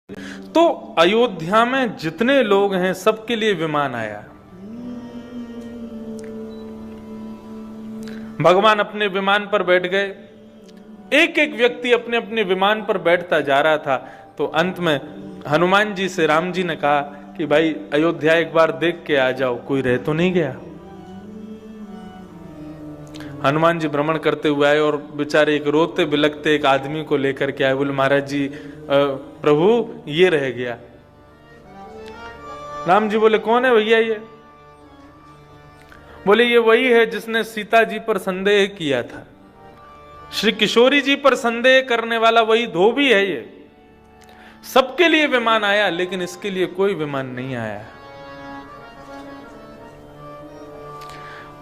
तो अयोध्या में जितने लोग हैं सबके लिए विमान आया। भगवान अपने विमान पर बैठ गए, एक एक व्यक्ति अपने अपने विमान पर बैठता जा रहा था। तो अंत में हनुमान जी से राम जी ने कहा कि भाई अयोध्या एक बार देख के आ जाओ, कोई रह तो नहीं गया। हनुमान जी भ्रमण करते हुए आए और बेचारे एक रोते बिलखते एक आदमी को लेकर के आए। बोले महाराज जी प्रभु ये रह गया। राम जी बोले कौन है भैया ये? बोले ये वही है जिसने सीता जी पर संदेह किया था। श्री किशोरी जी पर संदेह करने वाला वही धोबी है। ये सबके लिए विमान आया लेकिन इसके लिए कोई विमान नहीं आया।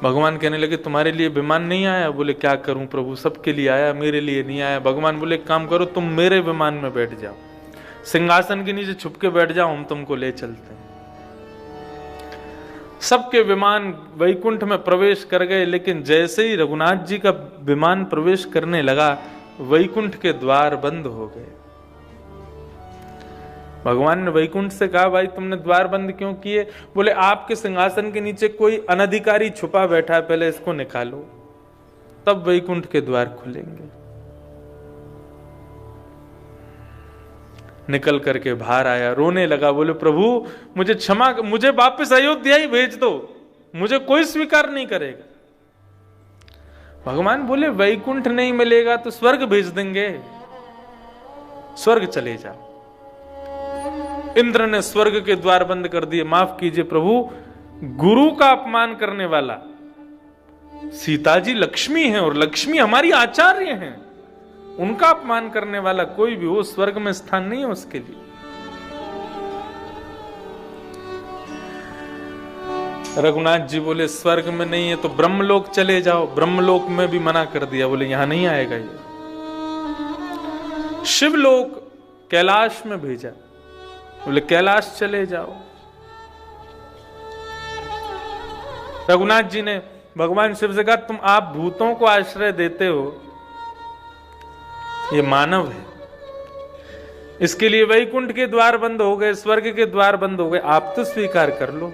भगवान कहने लगे तुम्हारे लिए विमान नहीं आया? बोले क्या करूं प्रभु, सबके लिए आया, मेरे लिए नहीं आया। भगवान बोले काम करो, तुम मेरे विमान में बैठ जाओ, सिंहासन के नीचे छुप के बैठ जाओ, हम तुमको ले चलते हैं। सबके विमान वैकुंठ में प्रवेश कर गए, लेकिन जैसे ही रघुनाथ जी का विमान प्रवेश करने लगा वैकुंठ के द्वार बंद हो गए। भगवान ने वैकुंठ से कहा भाई तुमने द्वार बंद क्यों किए? बोले आपके सिंहासन के नीचे कोई अनधिकारी छुपा बैठा है, पहले इसको निकालो, तब वैकुंठ के द्वार खुलेंगे। निकल करके बाहर आया, रोने लगा। बोले प्रभु मुझे क्षमा, मुझे वापस अयोध्या ही भेज दो, मुझे कोई स्वीकार नहीं करेगा। भगवान बोले वैकुंठ नहीं मिलेगा तो स्वर्ग भेज देंगे, स्वर्ग चले जाओ। इंद्र ने स्वर्ग के द्वार बंद कर दिए। माफ कीजिए प्रभु, गुरु का अपमान करने वाला, सीता जी लक्ष्मी हैं और लक्ष्मी हमारी आचार्य हैं, उनका अपमान करने वाला कोई भी हो स्वर्ग में स्थान नहीं है उसके लिए। रघुनाथ जी बोले स्वर्ग में नहीं है तो ब्रह्मलोक चले जाओ। ब्रह्मलोक में भी मना कर दिया, बोले यहां नहीं आएगा ये। शिवलोक कैलाश में भेजा, बोले कैलाश चले जाओ। रघुनाथ जी ने भगवान शिव से कहा तुम आप भूतों को आश्रय देते हो, ये मानव है, इसके लिए वैकुंठ के द्वार बंद हो गए, स्वर्ग के द्वार बंद हो गए, आप तो स्वीकार कर लो।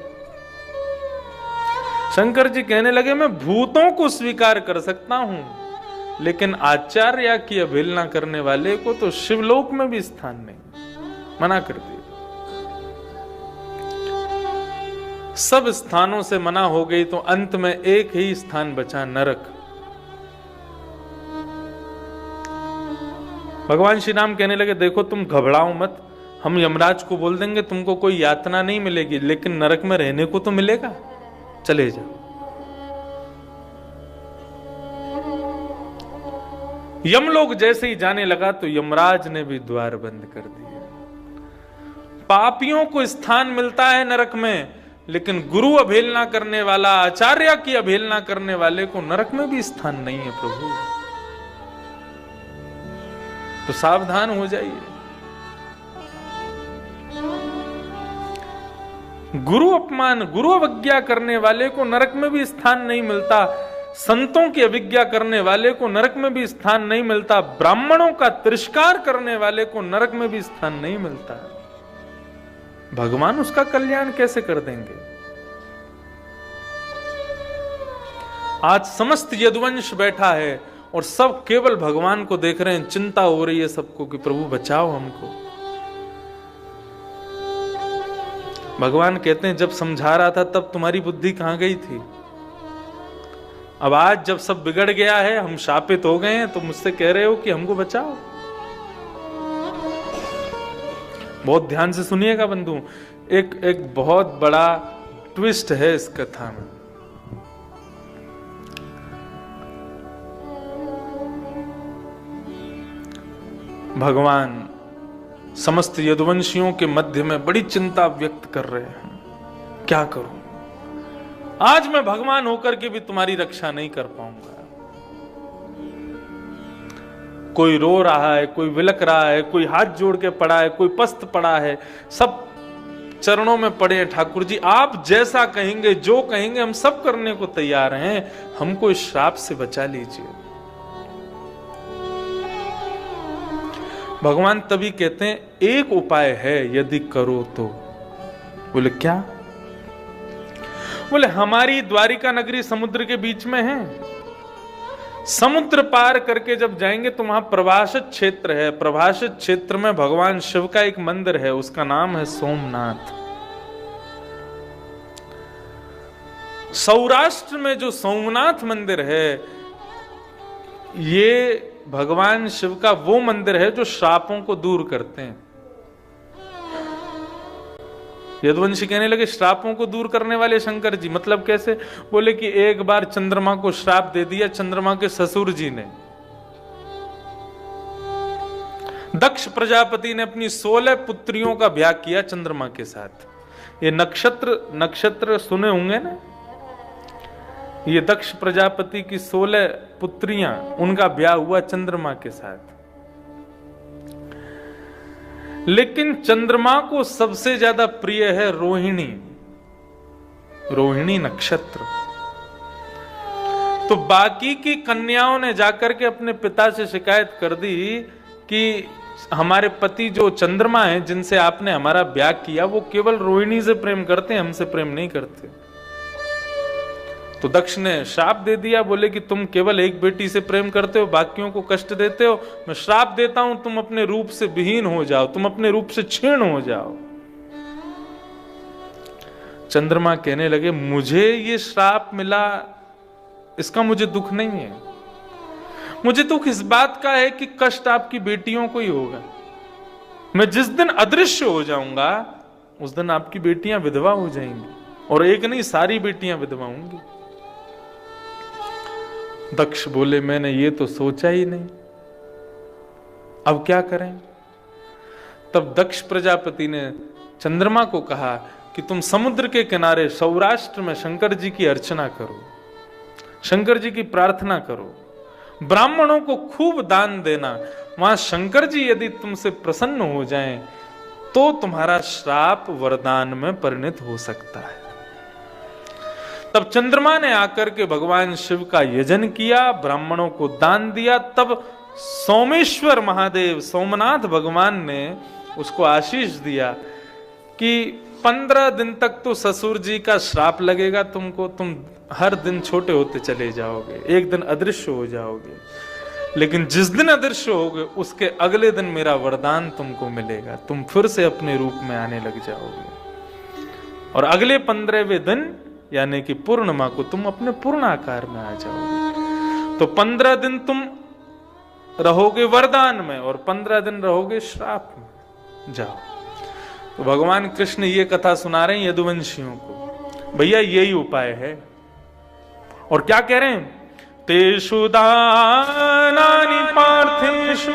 शंकर जी कहने लगे मैं भूतों को स्वीकार कर सकता हूं, लेकिन आचार्य की अवहेलना करने वाले को तो शिवलोक में भी स्थान नहीं, मना कर दिया। सब स्थानों से मना हो गई तो अंत में एक ही स्थान बचा, नरक। भगवान श्री राम कहने लगे देखो तुम घबराओ मत, हम यमराज को बोल देंगे तुमको कोई यातना नहीं मिलेगी, लेकिन नरक में रहने को तो मिलेगा, चले जाओ। यमलोक जैसे ही जाने लगा तो यमराज ने भी द्वार बंद कर दिए। पापियों को स्थान मिलता है नरक में, लेकिन गुरु अवहेलना करने वाला, आचार्य की अवहेलना करने वाले को नरक में भी स्थान नहीं है प्रभु। तो सावधान हो जाइए। गुरु अपमान, गुरु अवज्ञा करने वाले को नरक में भी स्थान नहीं मिलता, संतों की अवज्ञा करने वाले को नरक में भी स्थान नहीं मिलता, ब्राह्मणों का तिरस्कार करने वाले को नरक में भी स्थान नहीं मिलता। भगवान उसका कल्याण कैसे कर देंगे? आज समस्त यदुवंश बैठा है और सब केवल भगवान को देख रहे हैं, चिंता हो रही है सबको कि प्रभु बचाओ हमको। भगवान कहते हैं जब समझा रहा था तब तुम्हारी बुद्धि कहां गई थी? अब आज जब सब बिगड़ गया है, हम शापित हो गए हैं, तो मुझसे कह रहे हो कि हमको बचाओ। बहुत ध्यान से सुनिएगा बंधु, एक बहुत बड़ा ट्विस्ट है इस कथा में। भगवान समस्त यदुवंशियों के मध्य में बड़ी चिंता व्यक्त कर रहे हैं, क्या करूं? आज मैं भगवान होकर के भी तुम्हारी रक्षा नहीं कर पाऊंगा। कोई रो रहा है, कोई विलक रहा है, कोई हाथ जोड़ के पड़ा है, कोई पस्त पड़ा है, सब चरणों में पड़े हैं। ठाकुर जी आप जैसा कहेंगे, जो कहेंगे हम सब करने को तैयार हैं, हमको इस श्राप से बचा लीजिए। भगवान तभी कहते हैं एक उपाय है यदि करो तो। बोले क्या? बोले हमारी द्वारिका नगरी समुद्र के बीच में है, समुद्र पार करके जब जाएंगे तो वहां प्रभाषित क्षेत्र है, प्रभाषित क्षेत्र में भगवान शिव का एक मंदिर है, उसका नाम है सोमनाथ। सौराष्ट्र में जो सोमनाथ मंदिर है, ये भगवान शिव का वो मंदिर है जो श्रापों को दूर करते हैं। यदुवंशी कहने लगे श्रापों को दूर करने वाले शंकर जी, मतलब कैसे? बोले कि एक बार चंद्रमा को श्राप दे दिया चंद्रमा के ससुर जी ने। दक्ष प्रजापति ने अपनी 16 पुत्रियों का ब्याह किया चंद्रमा के साथ। ये नक्षत्र सुने होंगे ना, ये दक्ष प्रजापति की 16 पुत्रियां, उनका ब्याह हुआ चंद्रमा के साथ। लेकिन चंद्रमा को सबसे ज्यादा प्रिय है रोहिणी, रोहिणी नक्षत्र। तो बाकी की कन्याओं ने जाकर के अपने पिता से शिकायत कर दी कि हमारे पति जो चंद्रमा है जिनसे आपने हमारा ब्याह किया, वो केवल रोहिणी से प्रेम करते हैं, हमसे प्रेम नहीं करते। तो दक्ष ने श्राप दे दिया, बोले कि तुम केवल एक बेटी से प्रेम करते हो, बाकियों को कष्ट देते हो। मैं श्राप देता हूं, तुम अपने रूप से विहीन हो जाओ, तुम अपने रूप से क्षीण हो जाओ। चंद्रमा कहने लगे मुझे ये श्राप मिला, इसका मुझे दुख नहीं है, मुझे दुख इस बात का है कि कष्ट आपकी बेटियों को ही होगा। मैं जिस दिन अदृश्य हो जाऊंगा उस दिन आपकी बेटियां विधवा हो जाएंगी, और एक नहीं सारी बेटियां विधवा होंगी। दक्ष बोले मैंने ये तो सोचा ही नहीं, अब क्या करें? तब दक्ष प्रजापति ने चंद्रमा को कहा कि तुम समुद्र के किनारे सौराष्ट्र में शंकर जी की अर्चना करो, शंकर जी की प्रार्थना करो, ब्राह्मणों को खूब दान देना। वहां शंकर जी यदि तुमसे प्रसन्न हो जाएं तो तुम्हारा श्राप वरदान में परिणत हो सकता है। तब चंद्रमा ने आकर के भगवान शिव का यजन किया, ब्राह्मणों को दान दिया। तब सोमेश्वर महादेव सोमनाथ भगवान ने उसको आशीष दिया कि 15 दिन तक तो ससुर जी का श्राप लगेगा तुमको, तुम हर दिन छोटे होते चले जाओगे, एक दिन अदृश्य हो जाओगे, लेकिन जिस दिन अदृश्य होगे उसके अगले दिन मेरा वरदान तुमको मिलेगा, तुम फिर से अपने रूप में आने लग जाओगे, और अगले 15वें दिन यानी कि पूर्णिमा को तुम अपने पूर्ण आकार में आ जाओगे। तो 15 दिन तुम रहोगे वरदान में और 15 दिन रहोगे श्राप में। जाओ। तो भगवान कृष्ण ये कथा सुना रहे हैं यदुवंशियों को, भैया यही उपाय है। और क्या कह रहे हैं? तेषु दानानि पार्थेषु